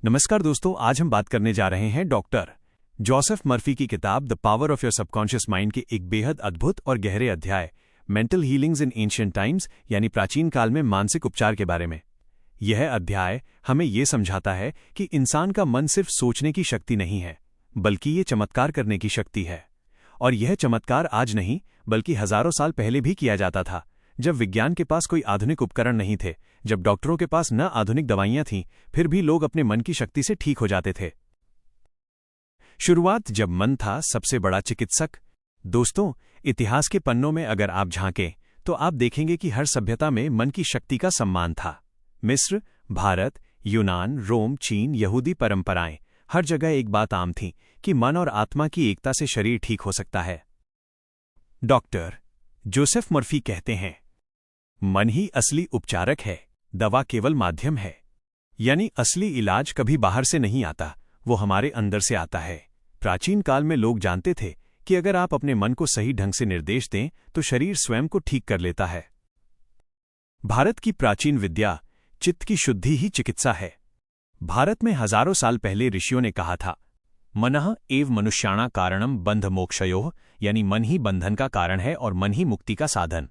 नमस्कार दोस्तों, आज हम बात करने जा रहे हैं डॉक्टर जोसेफ मर्फी की किताब the power of your subconscious mind के एक बेहद अद्भुत और गहरे अध्याय मेंटल हीलिंग्स इन एंशिएंट टाइम्स यानी प्राचीन काल में मानसिक उपचार के बारे में। यह अध्याय हमें यह समझाता है कि इंसान का मन सिर्फ सोचने की शक्ति नहीं है, बल्कि ये चमत्कार करने की शक्ति है। और यह चमत्कार आज नहीं बल्कि हजारों साल पहले भी किया जाता था, जब विज्ञान के पास कोई आधुनिक उपकरण नहीं थे, जब डॉक्टरों के पास न आधुनिक दवाइयां थीं, फिर भी लोग अपने मन की शक्ति से ठीक हो जाते थे। शुरुआत जब मन था सबसे बड़ा चिकित्सक। दोस्तों, इतिहास के पन्नों में अगर आप झांकें तो आप देखेंगे कि हर सभ्यता में मन की शक्ति का सम्मान था। मिस्र, भारत, यूनान, रोम, चीन, यहूदी परंपराएं, हर जगह एक बात आम थी कि मन और आत्मा की एकता से शरीर ठीक हो सकता है। डॉक्टर जोसेफ मर्फी कहते हैं, मन ही असली उपचारक है, दवा केवल माध्यम है। यानी असली इलाज कभी बाहर से नहीं आता, वो हमारे अंदर से आता है। प्राचीन काल में लोग जानते थे कि अगर आप अपने मन को सही ढंग से निर्देश दें तो शरीर स्वयं को ठीक कर लेता है। भारत की प्राचीन विद्या चित्त की शुद्धि ही चिकित्सा है। भारत में हजारों साल पहले ऋषियों ने कहा था, मनः एव मनुष्याणा कारणम बंध मोक्षयोः, यानी मन ही बंधन का कारण है और मन ही मुक्ति का साधन।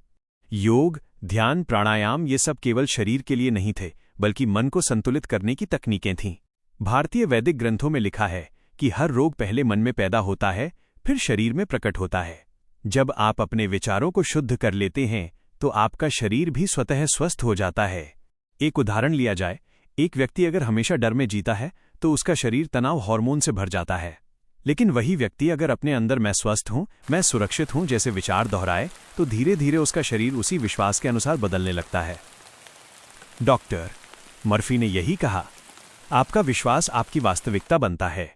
योग, ध्यान, प्राणायाम ये सब केवल शरीर के लिए नहीं थे, बल्कि मन को संतुलित करने की तकनीकें थीं। भारतीय वैदिक ग्रंथों में लिखा है कि हर रोग पहले मन में पैदा होता है, फिर शरीर में प्रकट होता है। जब आप अपने विचारों को शुद्ध कर लेते हैं तो आपका शरीर भी स्वतः स्वस्थ हो जाता है। एक उदाहरण लिया जाए, एक व्यक्ति अगर हमेशा डर में जीता है तो उसका शरीर तनाव हार्मोन से भर जाता है। लेकिन वही व्यक्ति अगर अपने अंदर मैं स्वस्थ हूं, मैं सुरक्षित हूं जैसे विचार दोहराए तो धीरे धीरे उसका शरीर उसी विश्वास के अनुसार बदलने लगता है। डॉक्टर मर्फी ने यही कहा, आपका विश्वास आपकी वास्तविकता बनता है।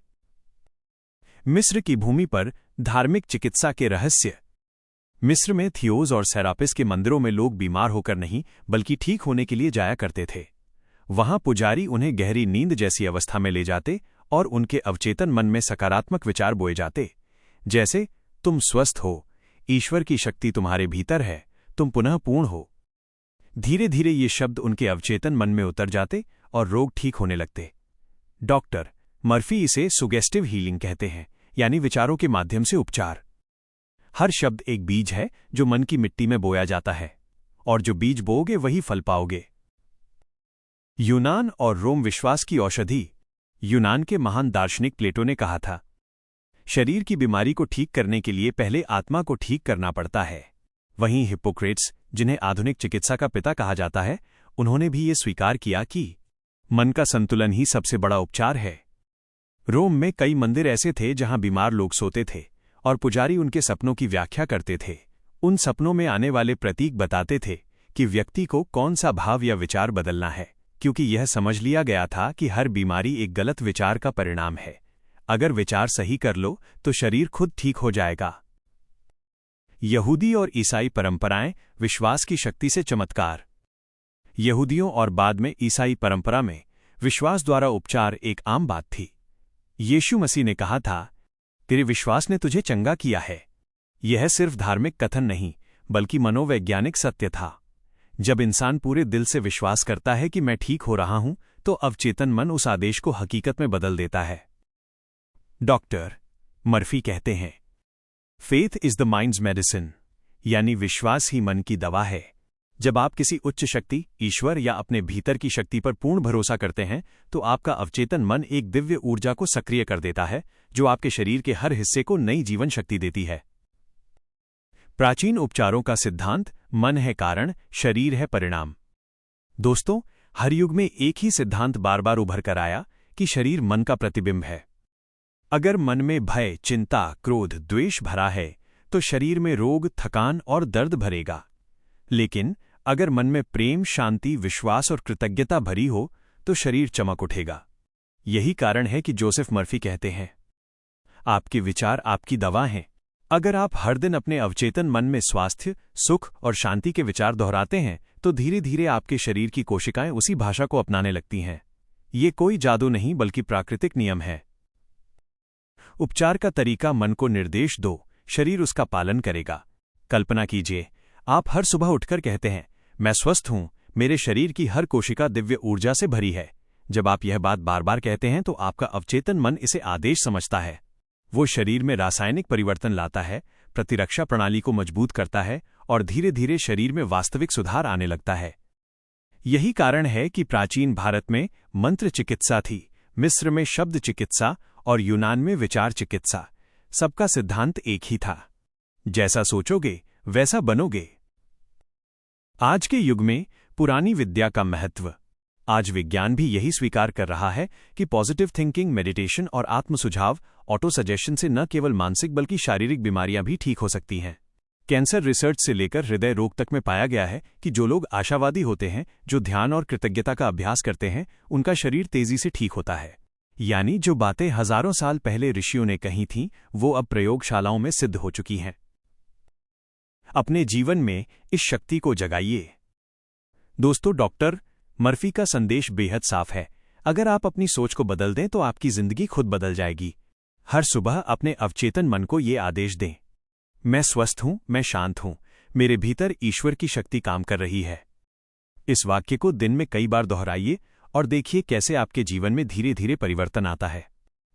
मिस्र की भूमि पर धार्मिक चिकित्सा के रहस्य। मिस्र में थियोस और सेरापिस के मंदिरों में लोग बीमार होकर नहीं बल्कि ठीक होने के लिए जाया करते थे। वहां पुजारी उन्हें गहरी नींद जैसी अवस्था में ले जाते और उनके अवचेतन मन में सकारात्मक विचार बोए जाते, जैसे तुम स्वस्थ हो, ईश्वर की शक्ति तुम्हारे भीतर है, तुम पुनः पूर्ण हो। धीरे धीरे ये शब्द उनके अवचेतन मन में उतर जाते और रोग ठीक होने लगते। डॉक्टर मर्फी इसे सुगेस्टिव हीलिंग कहते हैं, यानी विचारों के माध्यम से उपचार। हर शब्द एक बीज है जो मन की मिट्टी में बोया जाता है, और जो बीज बोओगे वही फल पाओगे। यूनान और रोम विश्वास की औषधि। यूनान के महान दार्शनिक प्लेटो ने कहा था, शरीर की बीमारी को ठीक करने के लिए पहले आत्मा को ठीक करना पड़ता है। वहीं हिप्पोक्रेट्स, जिन्हें आधुनिक चिकित्सा का पिता कहा जाता है, उन्होंने भी ये स्वीकार किया कि मन का संतुलन ही सबसे बड़ा उपचार है। रोम में कई मंदिर ऐसे थे जहां बीमार लोग सोते थे और पुजारी उनके सपनों की व्याख्या करते थे। उन सपनों में आने वाले प्रतीक बताते थे कि व्यक्ति को कौन सा भाव या विचार बदलना है, क्योंकि यह समझ लिया गया था कि हर बीमारी एक गलत विचार का परिणाम है। अगर विचार सही कर लो तो शरीर खुद ठीक हो जाएगा। यहूदी और ईसाई परंपराएं विश्वास की शक्ति से चमत्कार। यहूदियों और बाद में ईसाई परंपरा में विश्वास द्वारा उपचार एक आम बात थी। यीशु मसीह ने कहा था, तेरे विश्वास ने तुझे चंगा किया है। यह सिर्फ धार्मिक कथन नहीं बल्कि मनोवैज्ञानिक सत्य था। जब इंसान पूरे दिल से विश्वास करता है कि मैं ठीक हो रहा हूं तो अवचेतन मन उस आदेश को हकीकत में बदल देता है। डॉक्टर मर्फी कहते हैं, faith is the minds medicine, यानी विश्वास ही मन की दवा है। जब आप किसी उच्च शक्ति, ईश्वर या अपने भीतर की शक्ति पर पूर्ण भरोसा करते हैं तो आपका अवचेतन मन एक दिव्य ऊर्जा को सक्रिय कर देता है जो आपके शरीर के हर हिस्से को नई जीवन शक्ति देती है। प्राचीन उपचारों का सिद्धांत, मन है कारण, शरीर है परिणाम। दोस्तों, हर युग में एक ही सिद्धांत बार बार उभर कर आया कि शरीर मन का प्रतिबिंब है। अगर मन में भय, चिंता, क्रोध, द्वेष भरा है तो शरीर में रोग, थकान और दर्द भरेगा। लेकिन अगर मन में प्रेम, शांति, विश्वास और कृतज्ञता भरी हो तो शरीर चमक उठेगा। यही कारण है कि जोसेफ मर्फी कहते हैं, आपके विचार आपकी दवा हैं। अगर आप हर दिन अपने अवचेतन मन में स्वास्थ्य, सुख और शांति के विचार दोहराते हैं तो धीरे धीरे आपके शरीर की कोशिकाएं उसी भाषा को अपनाने लगती हैं। ये कोई जादू नहीं बल्कि प्राकृतिक नियम है। उपचार का तरीका, मन को निर्देश दो, शरीर उसका पालन करेगा। कल्पना कीजिए, आप हर सुबह उठकर कहते हैं, मैं स्वस्थ हूं, मेरे शरीर की हर कोशिका दिव्य ऊर्जा से भरी है। जब आप यह बात बार बार कहते हैं तो आपका अवचेतन मन इसे आदेश समझता है। वो शरीर में रासायनिक परिवर्तन लाता है, प्रतिरक्षा प्रणाली को मजबूत करता है और धीरे धीरे शरीर में वास्तविक सुधार आने लगता है। यही कारण है कि प्राचीन भारत में मंत्र चिकित्सा थी, मिस्र में शब्द चिकित्सा और यूनान में विचार चिकित्सा। सबका सिद्धांत एक ही था, जैसा सोचोगे वैसा बनोगे। आज के युग में पुरानी विद्या का महत्व। आज विज्ञान भी यही स्वीकार कर रहा है कि पॉजिटिव थिंकिंग, मेडिटेशन और आत्मसुझाव, ऑटो सजेशन से न केवल मानसिक बल्कि शारीरिक बीमारियां भी ठीक हो सकती हैं। कैंसर रिसर्च से लेकर हृदय रोग तक में पाया गया है कि जो लोग आशावादी होते हैं, जो ध्यान और कृतज्ञता का अभ्यास करते हैं, उनका शरीर तेजी से ठीक होता है। यानी जो बातें हजारों साल पहले ऋषियों ने कही थीं, वो अब प्रयोगशालाओं में सिद्ध हो चुकी हैं। अपने जीवन में इस शक्ति को जगाइए। दोस्तों, डॉक्टर मर्फी का संदेश बेहद साफ है। अगर आप अपनी सोच को बदल दें तो आपकी जिंदगी खुद बदल जाएगी। हर सुबह अपने अवचेतन मन को ये आदेश दें, मैं स्वस्थ हूं, मैं शांत हूं, मेरे भीतर ईश्वर की शक्ति काम कर रही है। इस वाक्य को दिन में कई बार दोहराइए और देखिए कैसे आपके जीवन में धीरे धीरे परिवर्तन आता है।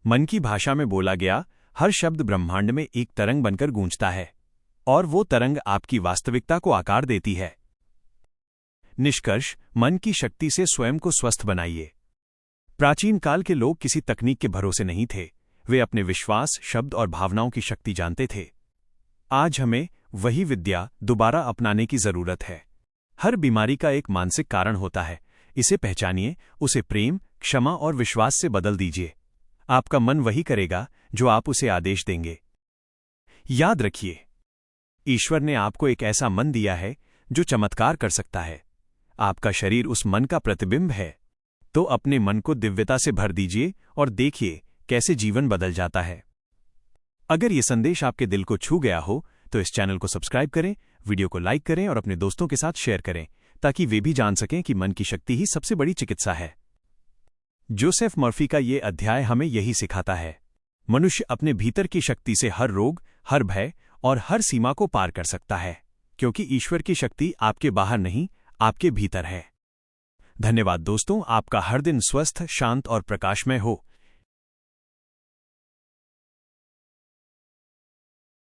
मन की भाषा में बोला गया हर शब्द ब्रह्मांड में एक तरंग बनकर गूंजता है और वो तरंग आपकी वास्तविकता को आकार देती है। निष्कर्ष, मन की शक्ति से स्वयं को स्वस्थ बनाइए। प्राचीन काल के लोग किसी तकनीक के भरोसे नहीं थे, वे अपने विश्वास, शब्द और भावनाओं की शक्ति जानते थे। आज हमें वही विद्या दोबारा अपनाने की जरूरत है। हर बीमारी का एक मानसिक कारण होता है, इसे पहचानिए, उसे प्रेम, क्षमा और विश्वास से बदल दीजिए। आपका मन वही करेगा जो आप उसे आदेश देंगे। याद रखिए, ईश्वर ने आपको एक ऐसा मन दिया है जो चमत्कार कर सकता है। आपका शरीर उस मन का प्रतिबिंब है। तो अपने मन को दिव्यता से भर दीजिए और देखिए कैसे जीवन बदल जाता है। अगर ये संदेश आपके दिल को छू गया हो तो इस चैनल को सब्सक्राइब करें, वीडियो को लाइक करें और अपने दोस्तों के साथ शेयर करें, ताकि वे भी जान सकें कि मन की शक्ति ही सबसे बड़ी चिकित्सा है। जोसेफ मर्फी का ये अध्याय हमें यही सिखाता है। मनुष्य अपने भीतर की शक्ति से हर रोग, हर भय और हर सीमा को पार कर सकता है, क्योंकि ईश्वर की शक्ति आपके बाहर नहीं, आपके भीतर है। धन्यवाद दोस्तों, आपका हर दिन स्वस्थ, शांत और प्रकाशमय हो।